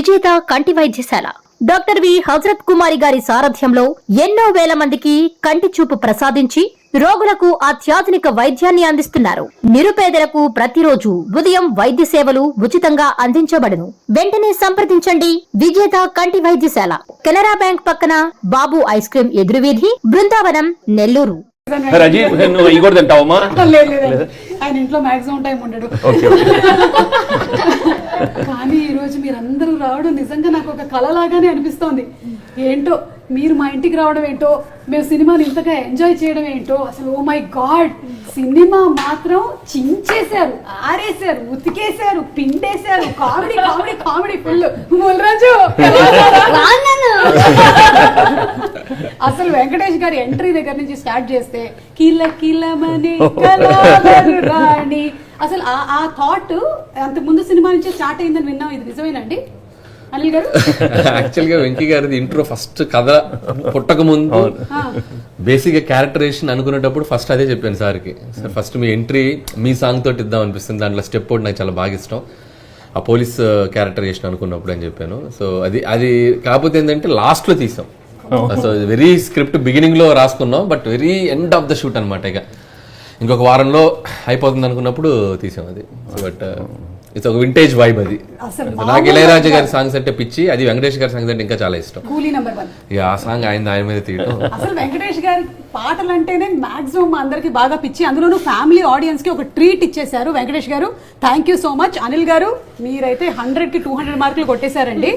విజేత కంటి వైద్యశాల డాక్టర్ వి హజరత్ కుమారి గారి సారథ్యంలో ఎన్నో వేల మందికి కంటి చూపు ప్రసాదించి రోగులకు అత్యాధునిక వైద్యాన్ని అందిస్తున్నారు. నిరుపేదలకు ప్రతిరోజు ఉదయం వైద్య సేవలు ఉచితంగా అందించబడును. వెంటనే సంప్రదించండి. విజేత కంటి వైద్యశాల, కెనరా బ్యాంక్ పక్కన, బాబు ఐస్ క్రీమ్ ఎదురువీధి, బృందావనం, నెల్లూరు. ఆయన ఇంట్లో మాక్సిమం టైం ఉండడు. కానీ ఈరోజు మీరందరూ రావడం నిజంగా నాకు ఒక కళ లాగానే అనిపిస్తోంది. ఏంటో మీరు మా ఇంటికి రావడం ఏంటో, మేము సినిమాని ఇంతగా ఎంజాయ్ చేయడం ఏంటో, అసలు ఓ మై గాడ్, సినిమా మాత్రం చించేశారు, ఆరేశారు, ఉతికేశారు, పిండేశారు. Comedy comedy comedy full. Mulraju అసలు వెంకటేష్ గారి ఎంట్రీ దగ్గర నుంచి స్టార్ట్ చేస్తే కిల కిలమనే కలాలరు రాణి, అసలు ఆ థాట్ అంత ముందు సినిమా నుంచి స్టార్ట్ అయిందని విన్నాం. ఇది నిజమేనండి అనిల్ గారు? యాక్చువల్గా వెంకీ గారిది ఇంట్రో ఫస్ట్ కథ పుట్టక ముందు బేసిక్ గా క్యారెక్టరేషన్ అనుకునేటప్పుడు ఫస్ట్ అదే చెప్పాను సార్కి. సార్ ఫస్ట్ మీ ఎంట్రీ మీ సాంగ్ తోటి ఇద్దాం అనిపిస్తుంది, దాంట్లో స్టెప్ ఒకటి నాకు చాలా బాగా ఇష్టం, ఆ పోలీస్ క్యారెక్టరేషన్ అనుకున్నప్పుడు అని చెప్పాను. సో అది కాకపోతే ఏంటంటే లాస్ట్ లో తీసాం. సో వెరీ స్క్రిప్ట్ బిగినింగ్ లో రాసుకున్నాం, but very end of the shoot అనమాట. ఇక ఇంకొక వారంలో అయిపోతుంది అనుకున్నప్పుడు తీసాం అది. బట్ ఇట్స్ ఒక వింటేజ్ వైబ్ అది. నాకు ఇళయరాజా గారి సాంగ్స్ అంటే పిచ్చి, అది వెంకటేష్ గారి సాంగ్స్ అంటే ఇంకా చాలా ఇష్టం. ఇక ఆ సాంగ్ ఆయన మీద తీయడం. అసలు వెంకటేష్ గారి పాటలు అంటేనే మాక్సిమం అందరికి బాగా పిచ్చి. అందులోనూ ఫ్యామిలీ ఆడియన్స్ కి ఒక ట్రీట్ ఇచ్చేశారు వెంకటేష్ గారు. Thank you so much. Anil గారు మీరైతే 100కి 200 మార్కులు కొట్టేశారండి.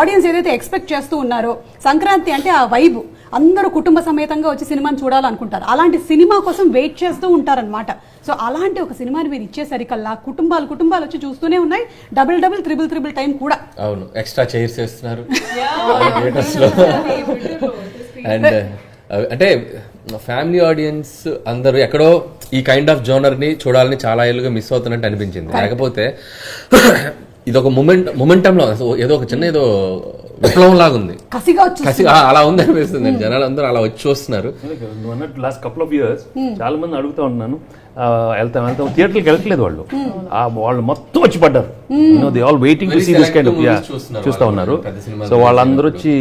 ఆడియన్స్ ఏదైతే ఎక్స్పెక్ట్ చేస్తూ ఉన్నారో, సంక్రాంతి అంటే ఆ వైబ్, అందరూ కుటుంబ సమేతంగా వచ్చి సినిమాని చూడాలనుకుంటారు. అలాంటి సినిమా కోసం వెయిట్ చేస్తూ ఉంటారనమాట. సో అలాంటి ఒక సినిమాని మీరు ఇచ్చేసరికల్లా కుటుంబాలు వచ్చి చూస్తూనే ఉన్నాయి. డబుల్ త్రిబుల్ టైం కూడా. అవును, ఎక్స్ట్రా చైర్స్ వేస్తున్నారు అండ్ అంటే ఫ్యామిలీ ఆడియన్స్ అందరూ ఎక్కడో ఈ కైండ్ ఆఫ్ జోనర్ ని చూడాలని చాలా ఏళ్ళుగా మిస్ అవుతున్నట్టు అనిపించింది. లేకపోతే ఇది ఒక మొమెంటం లో ఏదో ఒక చిన్న ఏదో విప్లవం లాగా ఉంది, కసిగా అలా ఉంది అనిపిస్తుంది. జనాలు అందరూ అలా వచ్చి చూస్తున్నారు. లాస్ట్ కపుల్ ఆఫ్ ఇయర్స్ చాలా మంది అడుగుతా ఉన్నాను, వెళ్తాం థియేటర్కి వెళ్ళట్లేదు వాళ్ళు, వాళ్ళు మొత్తం వచ్చి పడ్డారు. They all waiting to see this kind of చూస్తా ఉన్నారు. సో వాళ్ళందరూ వచ్చి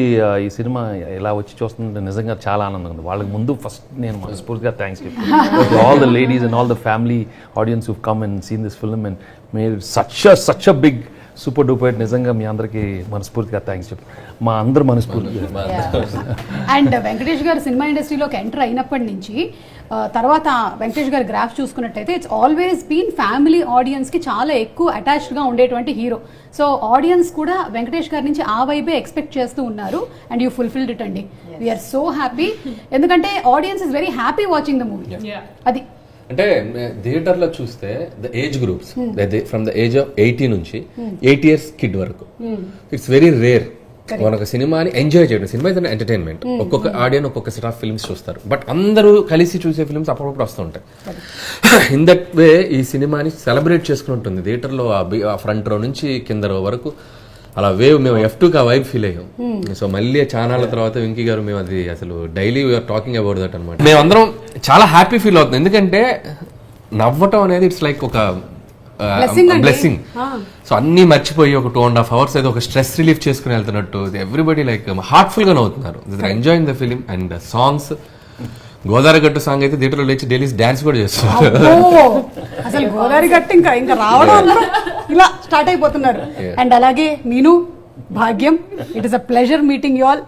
ఈ సినిమా ఇలా వచ్చి చూస్తుంటే నిజంగా చాలా ఆనందంగా ఉంది. వాళ్ళకి ముందు ఫస్ట్ నేను మనస్ఫూర్తిగా థ్యాంక్స్ చెప్తాను. All the ladies and all the family audience who come and seen this film and made such a big super duper. నిజంగా మీ అందరికి మనస్ఫూర్తిగా థ్యాంక్స్ చెప్పు, మా అందరు మనస్ఫూర్తిగా. అండ్ వెంకటేష్ గారు సినిమా ఇండస్ట్రీలోకి ఎంటర్ అయినప్పటి నుంచి తర్వాత వెంకటేష్ గారి గ్రాఫ్ చూసుకున్నట్టయితే it's always been family audience కి చాలా ఎక్కువ అటాచ్డ్ గా ఉండేటువంటి హీరో. సో ఆడియన్స్ కూడా వెంకటేష్ గారి నుంచి ఆ వైబే ఎక్స్పెక్ట్ చేస్తూ ఉన్నారు. అండ్ యూ ఫుల్ఫిల్డ్ ఇట్ అండి. వీఆర్ సో హ్యాపీ, ఎందుకంటే audience is very happy watching the movie. అది అంటే థియేటర్ లో చూస్తే the age groups from the age of 80 నుంచి 8 years కిడ్ వరకు, ఇట్స్ వెరీ రేర్ మనకు సినిమాని ఎంజాయ్ చేయడం. Cinema is entertainment. ఒక్కొక్క ఆడియన్ ఒక్కొక్క సెట్ ఆఫ్ ఫిల్మ్స్ చూస్తారు, బట్ అందరూ కలిసి చూసే ఫిల్మ్స్ అప్పుడప్పుడు వస్తూ ఉంటాయి. ఇన్ దట్ వే ఈ సినిమాని సెలబ్రేట్ చేసుకుని ఉంటుంది థియేటర్ లో. ఆ ఫ్రంట్ రో నుంచి కింద రో వరకు అలా వేవ్, మేము F2కి ఆ వైబ్ ఫీల్ అయ్యాం. సో మళ్ళీ ఛానళ్ళ తర్వాత వెంకీ గారు మేము అది అసలు daily we're talking about that అనమాట. మేమందరం చాలా హ్యాపీ ఫీల్ అవుతుంది, ఎందుకంటే నవ్వటం అనేది ఇట్స్ లైక్ ఒక బ్లెస్సింగ్. సో అన్ని మర్చిపోయి ఒక 2.5 hours అయితే ఒక స్ట్రెస్ రిలీఫ్ చేసుకుని వెళ్తున్నట్టు ఎవ్రీబడి లైక్ హార్ట్ఫుల్ గా నవ్వుతున్నారు. Enjoying the film and songs. Godavari గట్టు సాంగ్ అయితే థియేటర్లో లేచి డైలీ డాన్స్ కూడా చేస్తున్నారు. అసలు గోదావరి గట్టు ఇంకా రావడం ఇలా స్టార్ట్ అయిపోతున్నారు. అండ్ అలాగే నేను భాగ్యం, it is a pleasure meeting you all.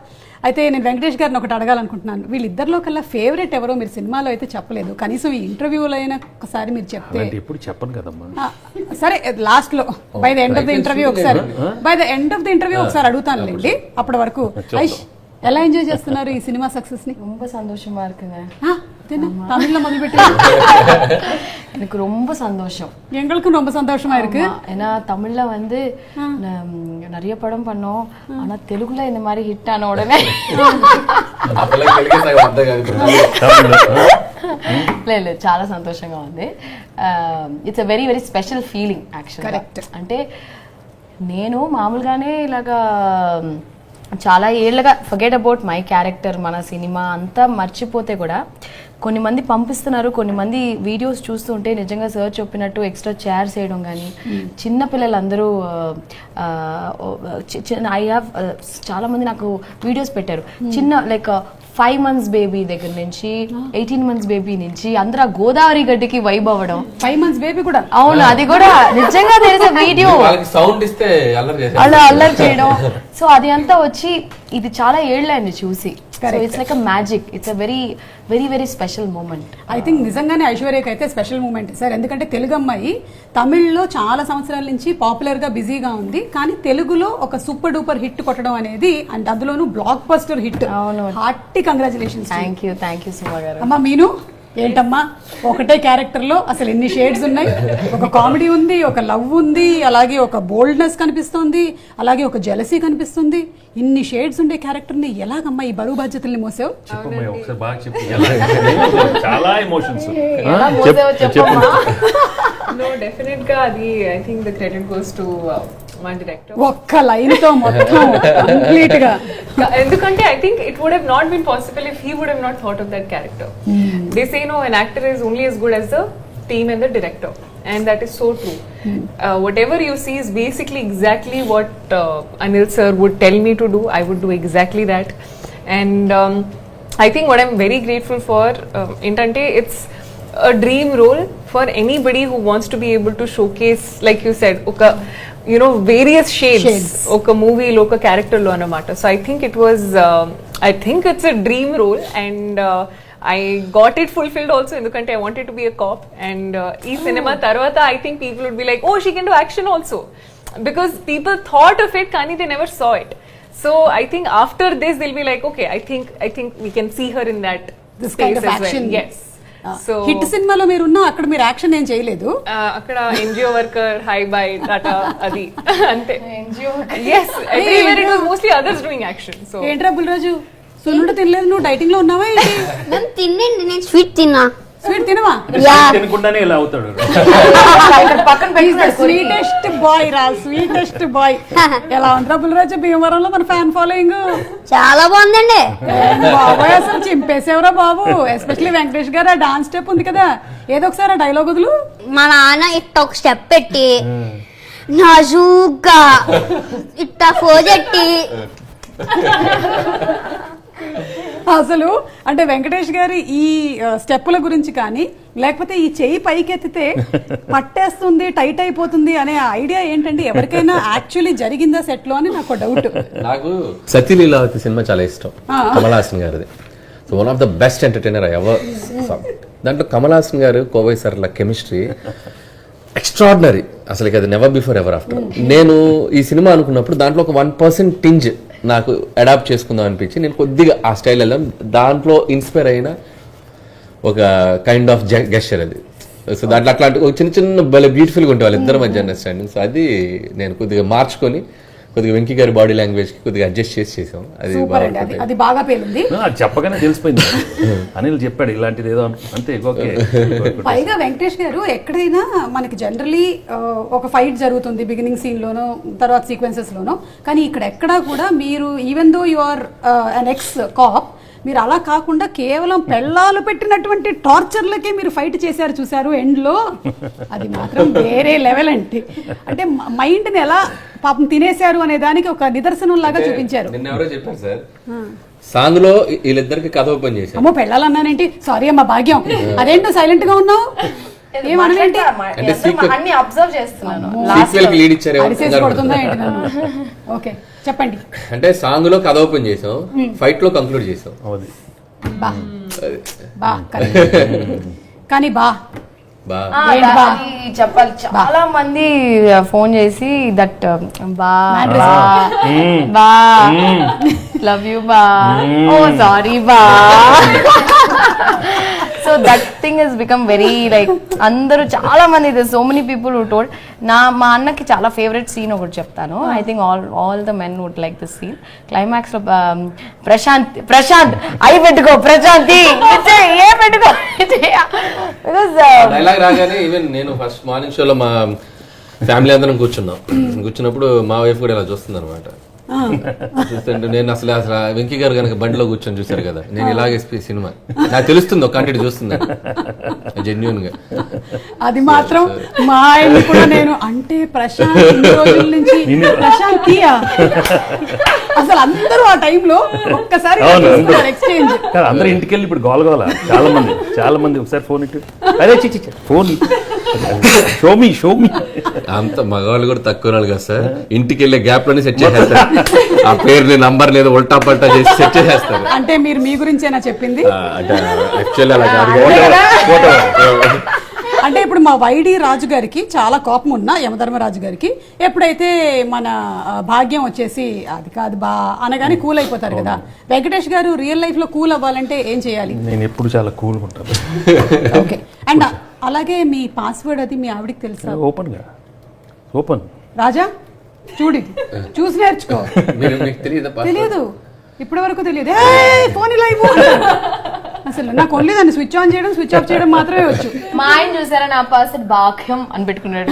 అయితే నేను వెంకటేష్ గారిని ఒకటి అడగాలనుకుంటున్నాను. వీళ్ళిద్దరిలో కల్లా ఫేవరెట్ ఎవరో మీరు సినిమాలో అయితే చెప్పలేదు, కనీసం ఈ ఇంటర్వ్యూలో అయినా ఒకసారి మీరు చెప్తే. ఎప్పుడు చెప్పను కదమ్మా. సరే లాస్ట్ లో by the end of the interview ఒకసారి అడుగుతానులేండి. అప్పటి వరకు ఎలా ఎంజాయ్ చేస్తున్నారు ఈ సినిమా సక్సెస్ ని? ரொம்ப சந்தோஷமா இருக்குங்க. தமிழ்ல முதல் பெற்று எனக்கு ரொம்ப சந்தோஷம். எங்களுக்கும் ரொம்ப சந்தோஷமா இருக்கு. ஏன்னா தமிழ்ல வந்து நிறைய படம் பண்ணோம், ஆனா தெலுங்குல இந்த மாதிரி ஹிட் ஆன உடனே లేదు చాలా సంతోషంగా ఉంది. It's a very very special feeling యాక్చువల్గా. అంటే నేను మామూలుగానే ఇలాగా చాలా ఏళ్ళగా ఫర్గెట్ అబౌట్ మై క్యారెక్టర్, మన సినిమా అంతా మర్చిపోతే కూడా కొన్ని మంది పంపిస్తున్నారు, కొన్ని మంది వీడియోస్ చూస్తుంటే నిజంగా సార్ చెప్పినట్టు ఎక్స్ట్రా చైర్స్ వేయడం కానీ, చిన్న పిల్లలందరూ ఐ హ్యావ్ చాలా మంది నాకు వీడియోస్ పెట్టారు, చిన్న లైక్ 5 months బేబీ దగ్గర నుంచి 18 months బేబీ నుంచి అందరూ గోదావరి గడ్డికి వైబ్ అవ్వడం. 5 months బేబీ కూడా అవును, అది కూడా నిజంగా తెలిసే వీడియో వాళ్ళకి సౌండ్ ఇస్తే అల్లరి అలా అల్లరి చేయడం. సో అది అంతా వచ్చి ఇది చాలా ఏళ్ళైంది చూసి. So it's like a magic, it's a very very very special moment. I think నిజంగానే ఐశ్వర్యకి అయితే స్పెషల్ మూమెంట్ సార్. ఎందుకంటే తెలుగు అమ్మాయి తమిళ్లో చాలా సంవత్సరాల నుంచి పాపులర్ గా బిజీగా ఉంది, కానీ తెలుగులో ఒక సూపర్ డూపర్ హిట్ కొట్టడం అనేది, అండ్ అందులోనూ బ్లాక్ బస్టర్ హిట్. అవును. Hearty congratulations. థ్యాంక్ యూ సుమా గారు. అమ్మా మీను ఏంటమ్మా, ఒకటే క్యారెక్టర్ లో అసలు ఎన్ని షేడ్స్ ఉన్నాయి. ఒక కామెడీ ఉంది, ఒక లవ్ ఉంది, అలాగే ఒక బోల్డ్నెస్ కనిపిస్తుంది, అలాగే ఒక జెలసీ కనిపిస్తుంది. ఇన్ని షేడ్స్ ఉండే క్యారెక్టర్ ని ఎలాగమ్మా ఈ బరువు బాధ్యతల్ని మోసావు? చెప్పమ్మా ఒకసారి బాగా చెప్పు. చాలా ఎమోషన్స్. No, definitely గా అది I think the credit goes to my director. ఒక్క లైన్ తో మొత్తం కంప్లీట్ గా. ఎందుకంటే I think it would have not been possible if he would have not thought of that character. They say no, an actor is only as good as the team and the director, and that is so true. Whatever you see is basically exactly what Anil sir would tell me to do. I would do exactly that, and I think what I'm very grateful for intante it's a dream role for anybody who wants to be able to showcase, like you said, oka various shades oka movie lo oka character lo anamata. So I think it was I think it's a dream role, and I got it fulfilled also endukante I wanted to be a cop, and ee cinema tarvata I think people would be like, oh, she can do action also, because people thought of it kani they never saw it. So I think after this they'll be like, okay, I think we can see her in that This space kind of as action. well. Yes. So hit సినిమాలో మీరున్నా అక్కడ మీరు action ఏం చేయలేదు. అక్కడ NGO worker, hi bye Tata, అది అంతే. yes, everywhere it was mostly others doing action. So ఏంట్రా బుల్రాజు, సున్నుండ తినలేదు, నువ్వు డైటింగ్ లో ఉన్నావా ఏంటి? నేను తిన్నండి, నేను స్వీట్ తిన్నా. స్వీట్ తినవా? తినకుండానే ఇలా అవుతాడు. స్వీటెస్ట్ బాయ్ రా, స్వీటెస్ట్ బాయ్. ఎలా ఉందిరా బుల్రాజు భీమవరంలో మన ఫ్యాన్ ఫాలోయింగ్? చాలా బాగుందండి. బాబాయ్ అసలు చింపేసేవరా బాబు. ఎస్పెషల్లీ వెంకటేష్ గారు ఆ డాన్స్ స్టెప్ ఉంది కదా, ఏదో ఒకసారి ఆ డైలాగ్ వదులు. మా నాన్న ఇట్ట ఒక స్టెప్ పెట్టి నాజూగ్గా ఇట్ట ఫోజెట్టి అసలు అంటే వెంకటేష్ గారి ఈ స్టెప్పుల గురించి కానీ, లేకపోతే ఈ చెయ్యి పైకెత్తితే పట్టేస్తుంది, టైట్ అయిపోతుంది అనే ఐడియా ఏంటండి? ఎవరికైనా యాక్చువల్లీ జరిగిందా సెట్ లో అని నాకు డౌట్. నాకు సతీలీలావతి సినిమా చాలా ఇష్టం, కమల్ హాసన్ గారిది. So one of the best entertainer I ever. దాంట్లో కమల్ హాసన్ గారు కోవై సార్ల కెమిస్ట్రీ ఎక్స్ట్రాడినరీ, అసలు అది నెవర్ బిఫోర్ ఎవర్ ఆఫ్టర్. నేను ఈ సినిమా అనుకున్నప్పుడు దాంట్లో ఒక 1% టింజ్ నాకు అడాప్ట్ చేసుకుందాం అనిపించి నేను కొద్దిగా ఆ స్టైల్ వెళ్ళాం. దాంట్లో ఇన్స్పైర్ అయిన ఒక కైండ్ ఆఫ్ గెస్చర్ అది. సో దాంట్లో అట్లాంటి ఒక చిన్న చిన్న భలే బ్యూటిఫుల్గా ఉంటాయి వాళ్ళిద్దరి మధ్య అండర్స్టాండింగ్. సో అది నేను కొద్దిగా మార్చుకొని కొద్దిగా వెంకీ గారి బాడీ లాంగ్వేజ్ కి కొద్దిగా అడ్జస్ట్ చేసాం. అది అది బాగా పేలింది. అది చెప్పగానే తెలిసిపోయింది. అనిల్ చెప్పాడు ఇలాంటిది ఏదో అంతే. పైగా వెంకటేష్ గారు ఎక్కడైనా మనకి జనరలీ ఒక ఫైట్ జరుగుతుంది బిగినింగ్ సీన్ లోనో తర్వాత సీక్వెన్సెస్ లోనో, కానీ ఇక్కడ ఎక్కడా కూడా మీరు even though you are an ex cop, మీరు అలా కాకుండా కేవలం పెళ్ళాలు పెట్టినటువంటి టార్చర్లకే మీరు ఫైట్ చేశారు చూసారు ఎండ్ లో. అది మాత్రం వేరే లెవెల్ అండి. అంటే మైండ్ ని ఎలా పాపం తినేశారు అనే దానికి ఒక నిదర్శనం లాగా చూపించారు. నిన్న ఎవరో చెప్పారు సార్, సాంగ్ లో వీళ్ళిద్దరికి కథ ఓపెన్ చేశారు. అమ్మో పెళ్ళాలన్నానేంటి, సారీ అమ్మా భాగ్యం, అదేంటో సైలెంట్ గా ఉన్నావు, ఏమనంటే అంటే అన్ని అబ్జర్వ్ చేస్తున్నాను. సీక్వెల్ కి లీడ్ ఇచ్చారు. కొడుతుందా ఏంటి నన్ను? ఓకే చెప్పండి. అంటే సాంగ్ లో కథ ఓపెన్ చేసాం, ఫైట్ లో కంక్లూడ్ చేసాం. బా బా కానీ బా అది చెప్పాలి. చాలా మంది ఫోన్ చేసి దట్ బా బా లవ్ యూ బా, ఓ సారీ బా. So that thing he's become very like అందరూ చాలా మంది, so many people who told. మా అన్నకి చాలా ఫేవరెట్ సీన్ ఒకటి చెప్తాను. I think all the men would like this scene. Climax లో ప్రశాంత్ అయి పెట్టుకో, ప్రశాంతి ఏ పెట్టుకో. డైలాగ్ రాగానే ఈవెన్ నేను ఫస్ట్ మార్నింగ్ షోలో మా ఫ్యామిలీ అందరం కూర్చున్నప్పుడు మా వైఫ్ కూడా ఇలా చూస్తుంది అనమాట. చూస్తుంటే నేను అసలు వెంకీ గారు కనుక బండిలో కూర్చొని చూశారు కదా, నేను ఇలాగే సినిమా నాకు తెలుస్తుంది ఒక కంటెంట్ చూస్తున్నాను జెన్యున్ గా. అది మాత్రం మా ఆయన కూడా నేను అంటే ప్రశాంత్ ఇన్ని రోజుల నుంచి ప్రశాంత్ తీయా అసలు అందరూ ఆ టైంలో ఒక్కసారి ఎక్స్చేంజ్. అందరూ ఇంటికి వెళ్ళి ఇప్పుడు గోలగోల చాలా మంది ఒకసారి ఫోన్ ఇటు, అదే చిచ్చి ఫోన్ షోమి అంత మగవాళ్ళు కూడా తక్కువ వాళ్ళు కదా సార్, ఇంటికి వెళ్ళే గ్యాప్ లోనే సెట్ చేసేస్తారు ఆ పేరుని నంబర్ లేదు ఉల్టా పల్టా చేసి సెట్ చేసేస్తారు. అంటే మీరు మీ గురించేనా చెప్పింది? అంటే యాక్చువల్లీ అలా కాదు. అంటే ఇప్పుడు మా వైడి రాజు గారికి చాలా కోపం ఉన్నా యమధర్మరాజు గారికి ఎప్పుడైతే మన భాగ్యం వచ్చేసి అది కాదు బా అనగానే కూల్ అయిపోతారు కదా. వెంకటేష్ గారు రియల్ లైఫ్ లో కూల్ అవ్వాలంటే ఏం చేయాలి? నేను ఎప్పుడు చాలా కూల్గా ఉంటాను. ఓకే. అండ్ అలాగే మీ పాస్వర్డ్ అది మీ ఆవిడకి తెలుసా? ఓపెన్ రాజా చూడు, చూసి నేర్చుకో. మీకు తెలియదు, ఇప్పటి వరకు తెలియదు. ఫోన్ ఇలా అసలు నాకు ఓన్లీ దాన్ని స్విచ్ ఆన్ చేయడం స్విచ్ ఆఫ్ చేయడం మాత్రమే వచ్చు. మా ఆయన చూసారా నా పాస్వర్డ్ భాగ్యం అని పెట్టుకున్నాడు.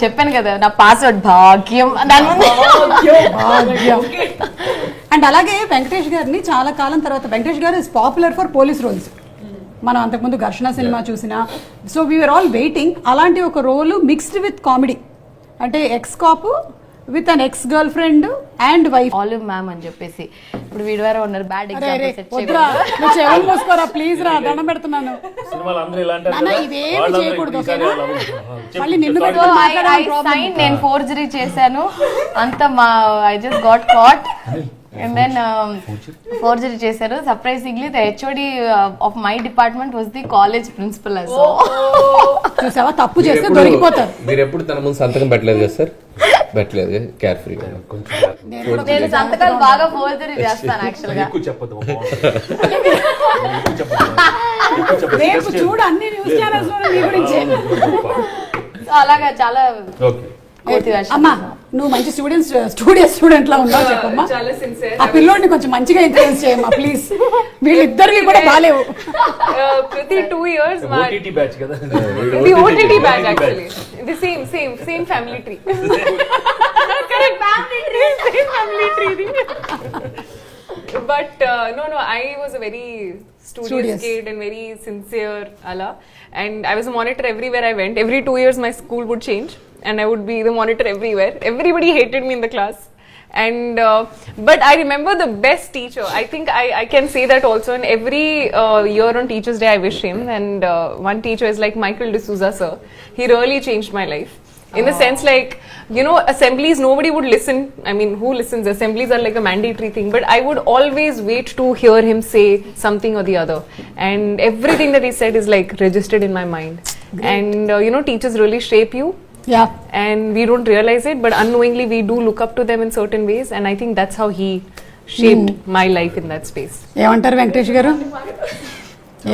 చెప్పాను కదా నా పాస్వర్డ్ భాగ్యం దాని ముందు. అండ్ అలాగే వెంకటేష్ గారిని చాలా కాలం తర్వాత, వెంకటేష్ గారు is popular for police roles. మనం అంతకుముందు ఘర్షణ సినిమా చూసినా, సో వీఆర్ ఆల్ వెయిటింగ్ అలాంటి ఒక రోల్ మిక్స్డ్ విత్ కామెడీ, అంటే X Kapu with an ex girl friend and wife. Olive ma'am అని చెప్పేసి ఇప్పుడు వీడివారా ఉన్నారు. బ్యాడ్ మూసుకోరా ప్లీజ్ రా, దండం పెడుతున్నాను. ఇదేమి చేయకూడదు, మళ్ళీ నిన్ను నేను ఫోర్జరీ చేశాను అంత మా I just got caught and then forgery చేశారు. Surprisingly the HOD of my department was the college principal. చూసావా, తప్పు చేస్తే దొరికిపోతారు. మీరు ఎప్పుడు తన ముందు సంతకం పెట్టలేదు కదా సార్? పెట్టలేదు, కేర్ ఫ్రీ. నేను సంతకాలు బాగా ఫోర్జరీ చేస్తాను యాక్చువల్ గా. రేపు చూడు అన్ని న్యూస్ ఛానల్స్ లో నీ గురించే. అలాగా చాలా అమ్మా నువ్వు మంచి స్టూడెంట్ లా ఉన్నావు చెప్పమ్మా. చాలా sincere. ఆ పిల్లోడిని కొంచెం మంచిగా ఇన్ఫ్లుయెన్స్ చేయమ్మా ప్లీజ్. వీళ్ళిద్దరికి కూడా బాలేవు. ప్రతి 2 years OTT బ్యాచ్ కదా. the OTT batch actually the same family tree. Correct, same family tree. But no I was a very studious kid and very sincere ala, and I was a monitor everywhere I went. Every 2 years my school would change and I would be the monitor everywhere. Everybody hated me in the class, and but I remember the best teacher. I think I can say that also. And every year on Teachers Day I wish him, and one teacher is like Michael D'Souza sir. He really changed my life in the sense, like, you know, assemblies nobody would listen. I mean, who listens? Assemblies are like a mandatory thing, but I would always wait to hear him say something or the other, and everything that he said is like registered in my mind. Great. And you know, teachers really shape you. Yeah. And we don't realize it, but unknowingly we do look up to them in certain ways, and I think that's how he shaped my life in that space. ఏమంటారు వెంకటేష్ గారు?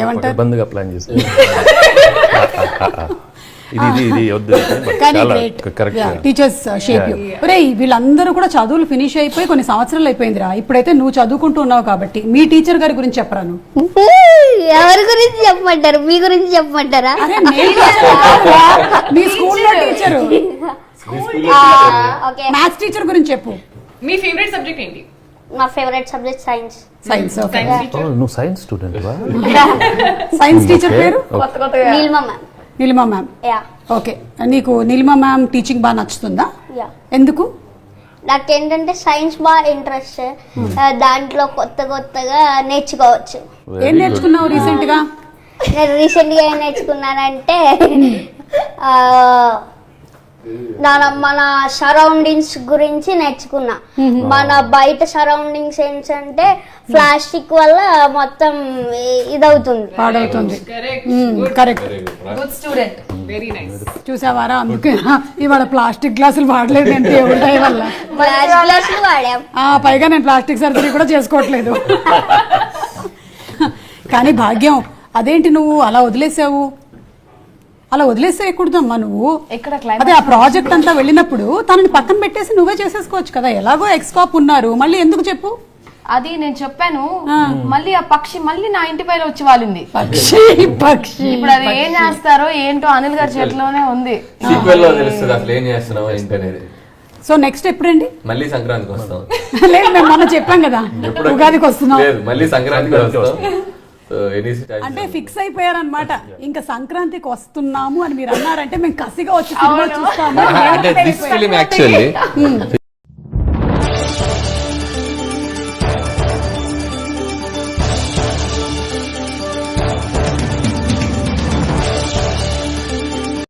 ఏమంటారు? బంద్గా plan చేసి ఇది వద్దు. Teachers shape you. ఒరేయ్ వీళ్ళందరూ కూడా చదువులు ఫినిష్ అయిపోయి కొన్ని సంవత్సరాలు అయిపోయిందిరా. ఇప్పుడైతే నువ్వు చదువుకుంటూ ఉన్నావు కాబట్టి మీ టీచర్ గారి గురించి చెప్పరా నువ్వు? ఎవరి గురించి చెప్పమంటారు? మీ గురించి చెప్పమంటారా? మీ స్కూల్లో టీచర్, ఓకే, మ్యాథ్స్ టీచర్ గురించి చెప్పు. మీ ఫేవరెట్ సబ్జెక్ట్ ఏంటి? నా favourite subject science. Science. Okay. నువ్వు సైన్స్ స్టూడెంట్ వా? సైన్స్ టీచర్ పేరు Neelima ma'am. Neelima ma'am. Yeah. Okay. నీకు నీలిమా మ్యామ్ టీచింగ్ బాగా నచ్చుతుందా? యా. ఎందుకు? నాకేంటంటే సైన్స్ బాగా ఇంట్రెస్ట్. దాంట్లో కొత్తగా నేర్చుకోవచ్చు. ఏం నేర్చుకున్నావు రీసెంట్ గా? నేను రీసెంట్ గా ఏం నేర్చుకున్నానంటే మన సరౌండింగ్స్ గురించి నేర్చుకున్నా. మన బయట సరౌండింగ్స్ ఏంటంటే ప్లాస్టిక్ వల్ల మొత్తం ఇదవుతుంది, పాడవుతుంది. Correct. Good student. Very nice. చూసావారా, అందుకే ఇవాళ ప్లాస్టిక్ గ్లాసులు వాడలేదు నేను దేవుడి వల్ల. గ్లాసులు వాడాం. పైగా నేను ప్లాస్టిక్ సర్జరీ కూడా చేసుకోవట్లేదు. కానీ భాగ్యం, అదేంటి నువ్వు అలా వదిలేసావు? అలా వదిలేసేయకూడదమ్మా నువ్వు. అదే ఆ ప్రాజెక్ట్ అంతా వెళ్ళినప్పుడు తనని పక్కన పెట్టేసి నువ్వే చేసేసుకోవచ్చు కదా. ఎలాగో ఎక్స్కాప్ ఉన్నారు, మళ్ళీ ఎందుకు చెప్పు? అది నేను చెప్పాను. మళ్ళీ ఆ పక్షి మళ్ళీ నా ఇంటి పైన వచ్చి వాలింది. పక్షి ఇప్పుడు అది ఏం చేస్తారో ఏంటో అనిల్ గారి చేతిలోనే ఉంది. సీక్వెల్ లో తెలుస్తుంది అసలు ఏం చేస్తున్నావు ఏంటనేది. సో నెక్స్ట్ ఎప్పుడండి? మళ్ళీ సంక్రాంతికి వస్తాం. లేదు మేము మొన్న చెప్పాం కదా ఉగాదికి వస్తున్నాం. లేదు మళ్ళీ సంక్రాంతికి వస్తాం. So, అంటే ఫిక్స్ అయిపోయారనమాట, ఇంకా సంక్రాంతికి వస్తున్నాము అని మీరు అన్నారంటే మేము కసిగా వచ్చి సినిమా చూస్తాము. అంటే దిస్ ఫిలిం యాక్చువల్లీ